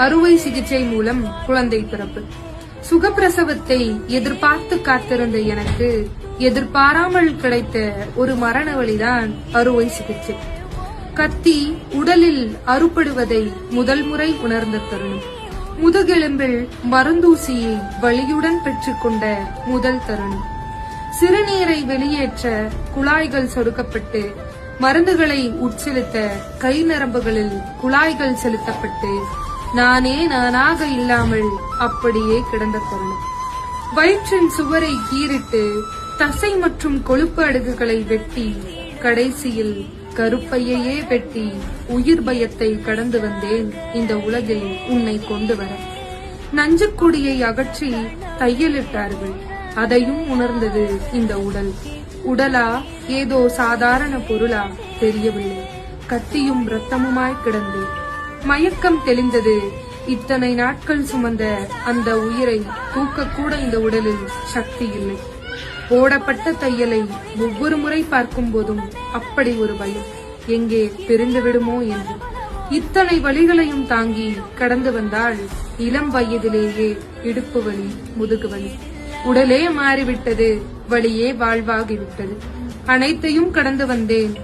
அறுவை சிகிச்சை மூலம் குழந்தை பிறப்பு. சுகப்பிரசவத்தை எதிர்பார்த்து காத்திருந்த எனக்கு எதிர்பாராமல் கிடைத்த ஒரு மரண வழிதான் அறுவை சிகிச்சை. கத்தி உடலில் அறுபடுவதை முதல் முறை உணர்ந்த தருணம். முதுகெலும்பில் மருந்தூசியை வலியுடன் பெற்றுக்கொண்ட முதல் தருணம். சிறுநீரை வெளியேற்ற குழாய்கள் சொடுக்கப்பட்டு, மருந்துகளை உட்செலுத்த கை நரம்புகளில் குழாய்கள் செலுத்தப்பட்டு, நானே நானாக இல்லாமல் அப்படியே கிடந்த தருணம். வயிற்றின் சுவரை கீறிட்டு தசை மற்றும் கொழுப்பு அடுக்குகளை வெட்டி, கடைசியில் கருப்பையையே வெட்டி உயிர் பயத்தை கடந்து வந்தேன் இந்த உலகில் உன்னை கொண்டு வர. நஞ்சுக்கொடியை அகற்றி தையலிட்டார்கள். அதையும் உணர்ந்தது இந்த உடல். உடலா ஏதோ சாதாரண பொருளா தெரியவில்லை. கத்தியும் இரத்தமுமாய் கிடந்து மயக்கம் தெளிந்தது. இத்தனை நாட்கள் சுமந்த அந்த உயிரை தூக்க கூட இந்த உடலில் சக்தி இல்லை. போடப்பட்ட தையலை ஒவ்வொரு முறை பார்க்கும் போதும் அப்படி ஒரு பயம், எங்கே பிரிந்து விடுமோ என்று. இத்தனை வலிகளையும் தாங்கி கடந்து வந்தால் இளம் வயதிலேயே இடுப்பு வலி, முதுகு வலி. உடலே மாறிவிட்டது, வலியே வாழ்வாகிவிட்டது. அனைத்தையும் கடந்து வந்தேன்.